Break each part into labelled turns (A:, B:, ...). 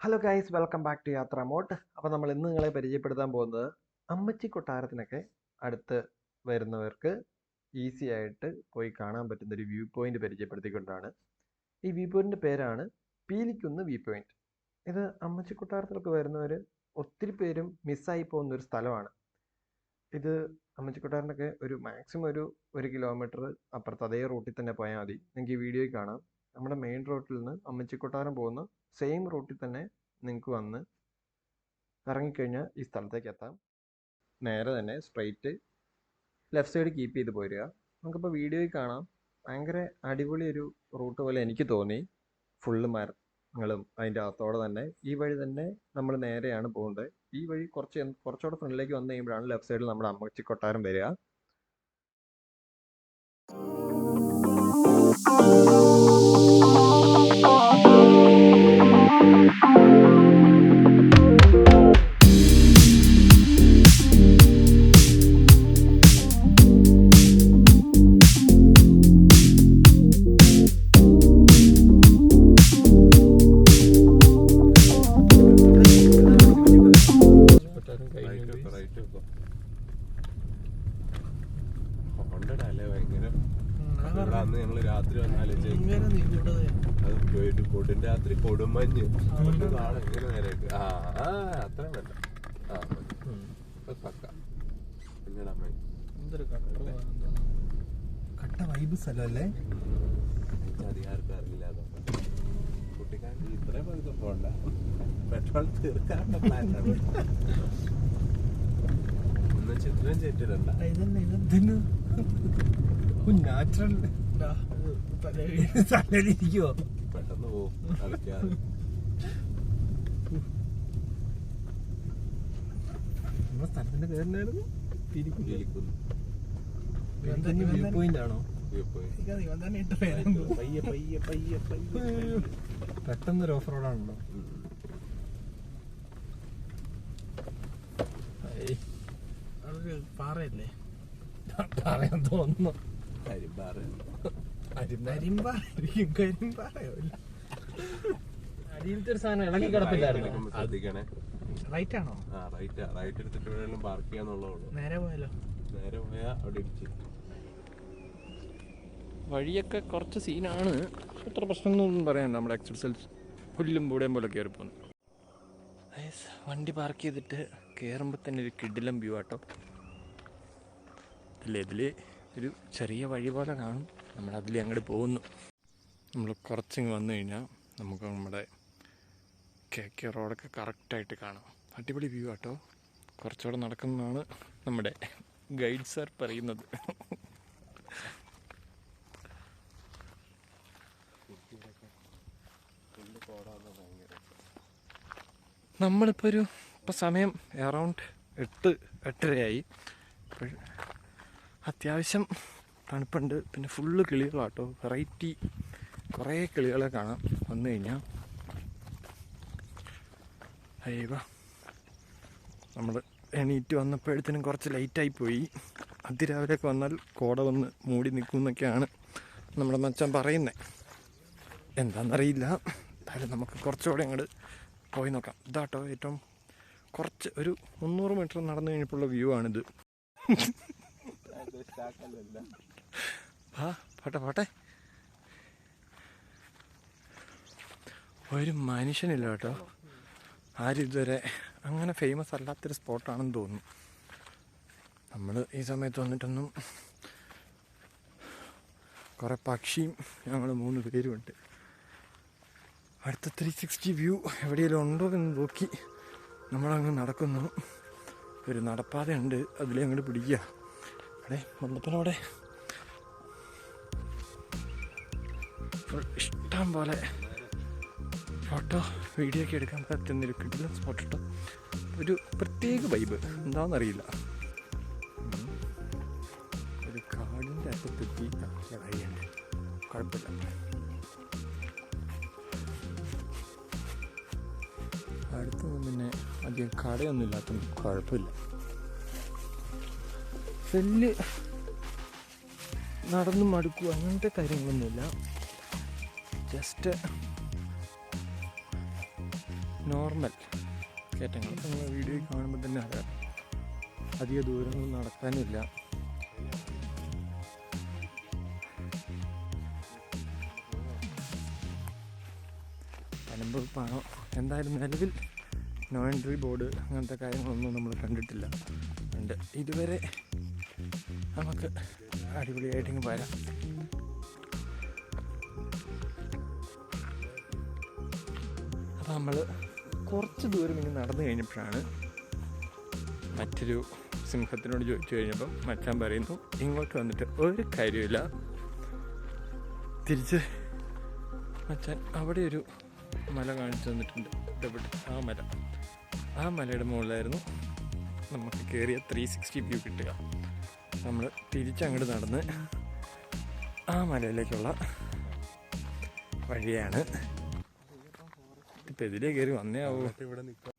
A: Hello guys, welcome back to യാത്ര മോട്ട്. അപ്പോൾ നമ്മൾ ഇന്ന് നിങ്ങളെ പരിചയപ്പെടുത്താൻ പോകുന്നത് അമ്മച്ചി കൊട്ടാരത്തിനൊക്കെ അടുത്ത് വരുന്നവർക്ക് ഈസി ആയിട്ട് പോയി കാണാൻ പറ്റുന്ന ഒരു വ്യൂ പോയിന്റ് പരിചയപ്പെടുത്തിക്കൊണ്ടാണ്. ഈ വ്യൂ പോയിന്റിൻ്റെ പേരാണ് പീലിക്കുന്ന് വ്യൂ പോയിന്റ്. ഇത് അമ്മച്ചി കൊട്ടാരത്തിലൊക്കെ വരുന്നവർ ഒത്തിരി പേരും മിസ്സായി പോകുന്ന ഒരു സ്ഥലമാണ്. ഇത് അമ്മച്ചി കൊട്ടാരത്തിനൊക്കെ ഒരു മാക്സിമം ഒരു കിലോമീറ്റർ അപ്പുറത്ത് അതേ റൂട്ടിൽ തന്നെ പോയാൽ മതി. നിങ്ങൾക്ക് ഈ വീഡിയോയിൽ കാണാം. നമ്മുടെ മെയിൻ റോട്ടിൽ നിന്ന് അമ്മച്ചി കൊട്ടാരം പോകുന്ന സെയിം റൂട്ടിൽ തന്നെ നിങ്ങൾക്ക് വന്ന് ഇറങ്ങിക്കഴിഞ്ഞാൽ ഈ സ്ഥലത്തേക്ക് എത്താം. നേരെ തന്നെ സ്ട്രെയിറ്റ് ലെഫ്റ്റ് സൈഡ് കീപ്പ് ചെയ്ത് പോരുക. നമുക്കിപ്പോൾ വീഡിയോയിൽ കാണാം, ഭയങ്കര അടിപൊളി ഒരു റൂട്ട് പോലെ എനിക്ക് തോന്നി. ഫുള്ള് മരങ്ങളും അതിൻ്റെ അകത്തോടെ തന്നെ ഈ വഴി തന്നെ നമ്മൾ നേരെയാണ് പോകുന്നത്. ഈ വഴി കുറച്ചുകൂടെ ഫ്രണ്ടിലേക്ക് വന്നു കഴിയുമ്പോഴാണ് ലെഫ്റ്റ് സൈഡിൽ നമ്മുടെ അമ്മച്ചി കൊട്ടാരം വരിക.
B: ഞങ്ങള് രാത്രി കൊടും രാത്രി കൊടുമഞ്ഞ് നാളെ എങ്ങനെ നേരേക്ക് അത്ര വേണ്ട പക്ക
C: കട്ട വൈബ് സ്ഥലമല്ലേ?
B: അധികാർക്കും അറിയില്ല. കുട്ടിക്കാലത്ത് ഇത്രയും പതുക്കെ പോണ്ട, പെട്രോൾ തീർക്കാനുള്ള പ്ലാനാണ്. ഒന്ന് ചിത്രം ചേറ്റിടണ്ട.
C: നാച്ചുറൽ തലയിലിരിക്കുവോ?
B: പെട്ടെന്ന് പോവും കളിക്കാതെ.
C: നമ്മുടെ സ്ഥലത്തിന്റെ പേരെന്നായിരുന്നു?
B: പീലിക്കുന്ന്
C: വ്യൂ പോയിന്റ് ആണോ? പെട്ടെന്നൊരു ഓഫ് റോഡാണല്ലോ. പാറയല്ലേ? പറയാൻ തോന്നുന്നു. അടിയിലത്തെ ഒരു സാധനം ഇളകി കിടപ്പില്ലായിരുന്നു.
B: ശ്രദ്ധിക്കണേ.
C: റൈറ്റ് ആണോ?
B: റൈറ്റ് എടുത്തിട്ട് വേണമെങ്കിലും പാർക്ക് ചെയ്യാന്നുള്ളൂ.
C: നേരെ പോയാലോ?
B: നേരെ പോയാ അവിടെ ഇടിച്ച്.
A: വഴിയൊക്കെ കുറച്ച് സീനാണ്, അത്ര പ്രശ്നമൊന്നും പറയാനില്ല. നമ്മുടെ എക്സർസൈസ് പുല്ലും പൂടേം പോലെ കയറി പോകുന്നു. വണ്ടി പാർക്ക് ചെയ്തിട്ട് കയറുമ്പോൾ തന്നെ ഒരു കിടിലം വ്യൂ ആട്ടോ. ഇതിൽ ഒരു ചെറിയ വഴി പോലെ കാണും. നമ്മളതിൽ അങ്ങോട്ട് പോകുന്നു. നമ്മൾ കുറച്ചിങ്ങ് വന്നു കഴിഞ്ഞാൽ നമുക്ക് നമ്മുടെ KK റോഡൊക്കെ കറക്റ്റായിട്ട് കാണാം. അടിപൊളി വ്യൂ ആട്ടോ. കുറച്ചുകൂടെ നടക്കുന്നതാണ് നമ്മുടെ ഗൈഡ് സാർ പറയുന്നത്. ഇപ്പോൾ സമയം അറൗണ്ട് 8-8:30 ഇപ്പോൾ അത്യാവശ്യം തണുപ്പുണ്ട്. പിന്നെ ഫുള്ള് കിളികളാട്ടോ. വെറൈറ്റി കുറേ കിളികളെ കാണാം വന്നു കഴിഞ്ഞാൽ. അയ്യോ, നമ്മൾ എണീറ്റ് വന്നപ്പോഴത്തേനും കുറച്ച് ലൈറ്റായി പോയി. അതിരാവിലെയൊക്കെ വന്നാൽ കോട വന്ന് മൂടി നിൽക്കും എന്നൊക്കെയാണ് നമ്മുടെ മച്ചാൻ പറയുന്നത്. എന്താണെന്നറിയില്ല. എന്തായാലും നമുക്ക് കുറച്ചുകൂടെ അങ്ങോട്ട് പോയി നോക്കാം. ഇതാട്ടോ ഏറ്റവും കുറച്ച് ഒരു 300 മീറ്റർ നടന്നു കഴിഞ്ഞപ്പോഴുള്ള വ്യൂ ആണിത്. പോട്ടെ. ഒരു മനുഷ്യനില്ല കേട്ടോ. ആരും ഇതുവരെ അങ്ങനെ ഫേമസ് അല്ലാത്തൊരു സ്പോട്ടാണെന്ന് തോന്നുന്നു. നമ്മൾ ഈ സമയത്ത് വന്നിട്ടൊന്നും. കുറേ പക്ഷിയും ഞങ്ങൾ 3 പേരുമുണ്ട്. അടുത്ത 360 വ്യൂ എവിടെയെങ്കിലും ഉണ്ടോ എന്ന് നോക്കി നമ്മളങ്ങ് നടക്കുന്നു. ഒരു നടപ്പാതയുണ്ട്, അതിലേ അങ്ങോട്ട് പിടിക്കുക. വന്നപ്പനവിടെ ഇഷ്ടം പോലെ ഫോട്ടോ വീഡിയോ ഒക്കെ എടുക്കാൻ പറ്റുന്നൊരു കിടിലൻ സ്പോട്ട് ഇട്ടോ. ഒരു പ്രത്യേക വൈബ് എന്താണെന്നറിയില്ല. ഒരു കാടിൻ്റെ അറ്റത്തെത്തി വഴിയുണ്ട്, കുഴപ്പമില്ല. അടുത്തൊന്നും പിന്നെ അധികം കടയൊന്നും ഇല്ലാത്ത കുഴപ്പമില്ല. വലിയ നടന്നു മടുക്കുക അങ്ങനത്തെ കാര്യങ്ങളൊന്നുമില്ല. ജസ്റ്റ്
D: നോർമൽ കയറ്റങ്ങൾ നമ്മൾ വീഡിയോയിൽ കാണുമ്പോൾ തന്നെ അറിയാം. അധിക ദൂരങ്ങൾ നടക്കാനുമില്ല. അനുഭവപ്പാണോ എന്തായാലും നിലവിൽ നോ എൻട്രി ബോർഡ് അങ്ങനത്തെ കാര്യങ്ങളൊന്നും നമ്മൾ കണ്ടിട്ടില്ല. ഉണ്ട് ഇതുവരെ നമുക്ക് അടിപൊളിയായിട്ടിങ്ങ് വരാം. അപ്പോൾ നമ്മൾ കുറച്ച് ദൂരം ഇങ്ങനെ നടന്നു കഴിഞ്ഞപ്പോഴാണ് മറ്റൊരു സിംഹത്തിനോട് ചോദിച്ചു കഴിഞ്ഞപ്പം മച്ചാൻ പറയുന്നു ഇങ്ങോട്ട് വന്നിട്ട് ഒരു കാര്യമില്ല. തിരിച്ച് മച്ചാൻ അവിടെ ഒരു മല കാണിച്ചു തന്നിട്ടുണ്ട്. ഇതവിടെ ആ മലയുടെ മുകളിലായിരുന്നു നമുക്ക് കയറിയ 360 വ്യൂ കിട്ടുക. നമ്മൾ തിരിച്ചങ്ങോട്ട് നടന്ന് ആ മലയിലേക്കുള്ള വഴിയാണ്. ഇപ്പം എതിരെ കയറി വന്നേ ആവോ.
B: ഇവിടെ നിൽക്കാം.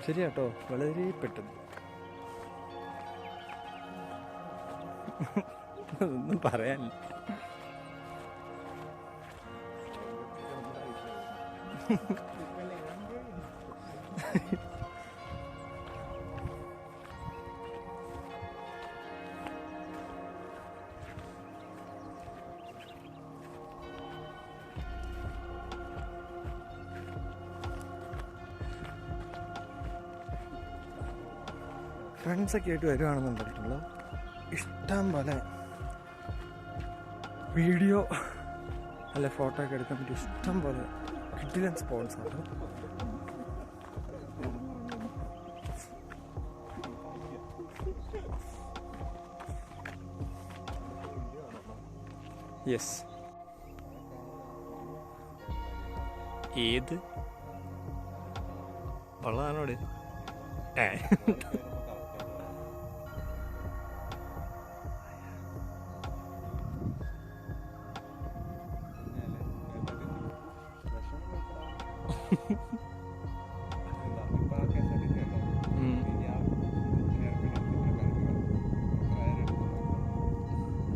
D: ശരിയാട്ടോ, വളരെ പെട്ടെന്ന്. ഒന്നും പറയാനില്ല. ഫ്രണ്ട്സൊക്കെ ആയിട്ട് വരുവാണെന്നുണ്ടെങ്കിലോ ഇഷ്ടം പോലെ വീഡിയോ അല്ല ഫോട്ടോ ഒക്കെ എടുക്കാൻ പറ്റിയ ഇഷ്ടം പോലെ കിഡിലൻ സ്പോട്ട്സ് ആണ്. യെസ്, ഏത് ഉള്ളതാണോട്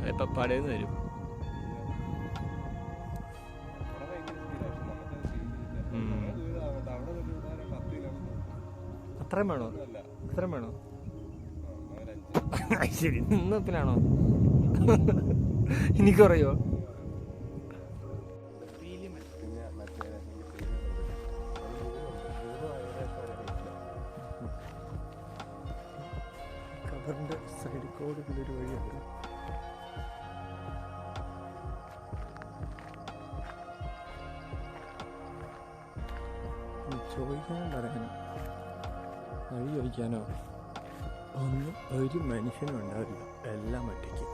D: ഇപ്പം പടയെന്ന് വരും. അത്രയും വേണോ? അത്രയും വേണോ? ശരി, നിന്നപ്പിലാണോ? എനിക്കറിയോ? കവറിന്റെ സൈഡിൽ കൂടെ ഒരു വഴിയുണ്ട്. ചോദിക്കാനും പറയാനും വഴി ചോദിക്കാനോ ഒന്നും ഒരു മനുഷ്യനും ഉണ്ടാവില്ല. എല്ലാം ഒറ്റയ്ക്ക്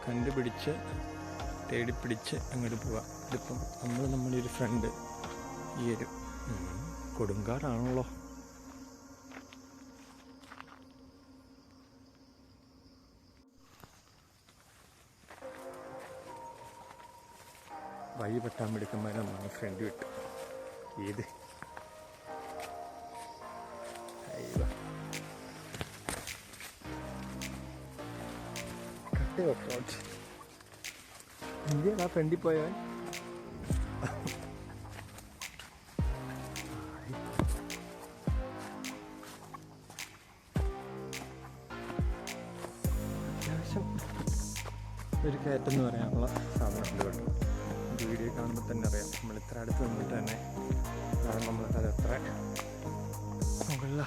D: കണ്ടുപിടിച്ച് തേടിപ്പിടിച്ച് അങ്ങോട്ട് പോവാം. ഇതിപ്പം നമ്മുടെ ഒരു ഫ്രണ്ട് ഈ ഒരു കൊടുങ്കാടാണല്ലോ. വഴി പെട്ടാൻ മിടുക്കന്മാരെ നമ്മൾ ഫ്രണ്ട് വിട്ടു. ഏത് കട്ടി വെക്കോട്ട് ഇന്ത്യയിലാ ഫ്രണ്ടിൽ പോയവൻ. അത്യാവശ്യം ഒരു കയറ്റം എന്ന് പറയാനുള്ള സാധനമുണ്ട് കേട്ടോ. വീഡിയോ കാണുമ്പോൾ തന്നെ അറിയാം, നമ്മൾ ഇത്ര അടുത്ത് നിന്നിട്ട് തന്നെ കാരണം നമ്മൾക്കത് എത്ര മുകളില.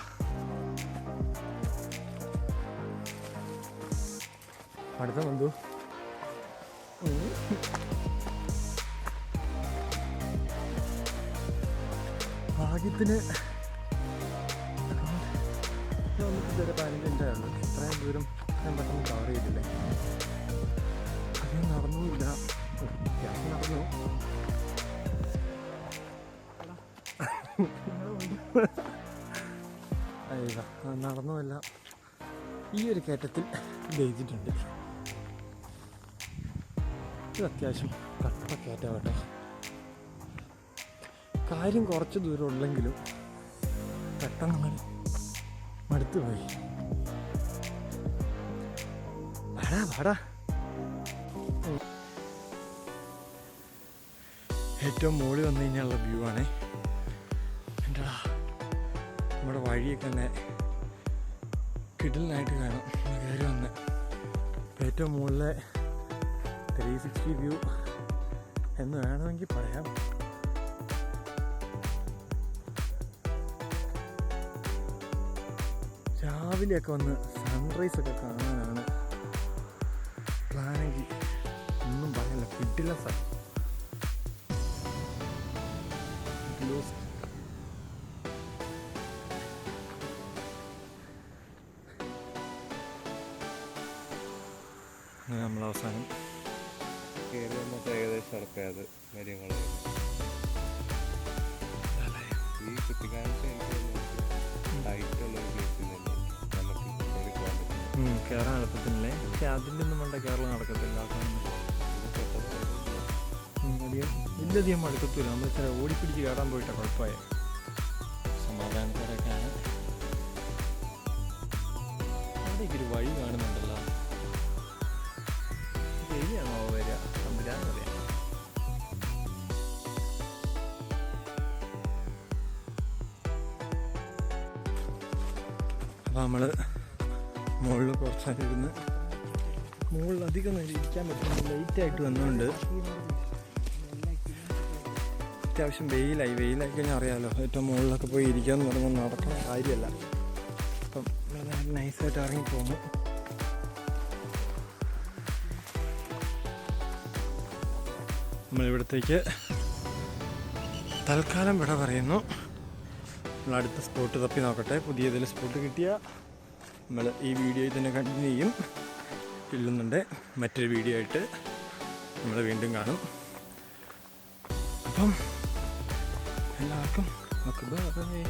D: അടുത്ത ബന്ധു ഭാഗ്യത്തിന് ഇതുവരെ 15 മിനിറ്റായുള്ളൂ. ഇത്രയും ദൂരം ഞാൻ പെട്ടെന്ന് കവർ ചെയ്തില്ലേ. അധികം നടന്നുമില്ല, അത്യാവശ്യം നടന്നു. അയ്യ നടന്നുമല്ല, ഈ ഒരു കയറ്റത്തിൽ ജയിച്ചിട്ടുണ്ട്. ഇത് അത്യാവശ്യം കട്ട കയറ്റാവട്ടെ. കാര്യം കുറച്ച് ദൂരം ഉള്ളെങ്കിലും പെട്ടെന്ന് മടുത്തു പോയി. വാടാ വാടാ. ഏറ്റവും മുകളിൽ വന്നു കഴിഞ്ഞാലുള്ള വ്യൂ ആണേ. എന്താ നമ്മുടെ വഴിയൊക്കെ തന്നെ കിടിലനായിട്ട് കാണാം. കയറി വന്ന് ഏറ്റവും മുകളിലെ 360 വ്യൂ എന്ന് വേണമെങ്കിൽ പറയാം. രാവിലെയൊക്കെ വന്ന് സൺറൈസൊക്കെ കാണാനാണ് പ്ലാനെങ്കിൽ ഒന്നും പറയാനില്ല. കിട്ടില്ല സാർ. അങ്ങനെ നമ്മൾ അവസാനം
B: കയറി വന്നപ്പോൾ ഏകദേശം ഉറപ്പായത് കാര്യങ്ങളായിരുന്നു. ഈ കുട്ടിക്കാലത്ത് എനിക്ക് ഹൈറ്റുള്ളൊരു പ്ലേസിൽ നിന്ന് നമുക്ക് കയറി പോകാൻ പറ്റും.
D: കയറാൻ എളുപ്പത്തിനല്ലേ. പക്ഷെ അതിൻ്റെ ഒന്നും വേണ്ട, കേരളം നടക്കത്തില്ല. വലിയധികം മടുക്കത്തില്ല. നമ്മൾ ചില ഓടിപ്പിടിച്ച് കയറാൻ പോയിട്ടാ കുഴപ്പമായ. സമാധാനക്കാരൊക്കെയാണ്. അവിടേക്കൊരു വഴി കാണുന്നുണ്ടല്ലോ. ശരിയാണോ വരിക തമ്പുരാനറിയാം. അപ്പോൾ നമ്മൾ മുകളിൽ കുറച്ച് നേരം ഇരുന്ന്, മുകളിൽ അധികം നേരം ഇരിക്കാൻ പറ്റുന്ന ലൈറ്റായിട്ട് വന്നുകൊണ്ട് അത്യാവശ്യം വെയിലായി കഴിഞ്ഞാൽ അറിയാമല്ലോ, ഏറ്റവും മുകളിലൊക്കെ പോയി ഇരിക്കാമെന്ന് പറയുമ്പോൾ നടക്കുന്ന കാര്യമല്ല. അപ്പം നൈസായിട്ട് ഇറങ്ങിപ്പോകുന്നു. നമ്മളിവിടത്തേക്ക് തൽക്കാലം വിട പറയുന്നു. നമ്മൾ അടുത്ത സ്പോട്ട് തപ്പി നോക്കട്ടെ. പുതിയ ഏതെങ്കിലും സ്പോട്ട് കിട്ടിയാൽ നമ്മൾ ഈ വീഡിയോയിൽ തന്നെ കണ്ടിന്യൂ ചെയ്യും. ഇല്ലെന്നുണ്ട് മറ്റൊരു വീഡിയോ ആയിട്ട് നമ്മൾ വീണ്ടും കാണും. അപ്പം എല്ലാവർക്കും ബൈ.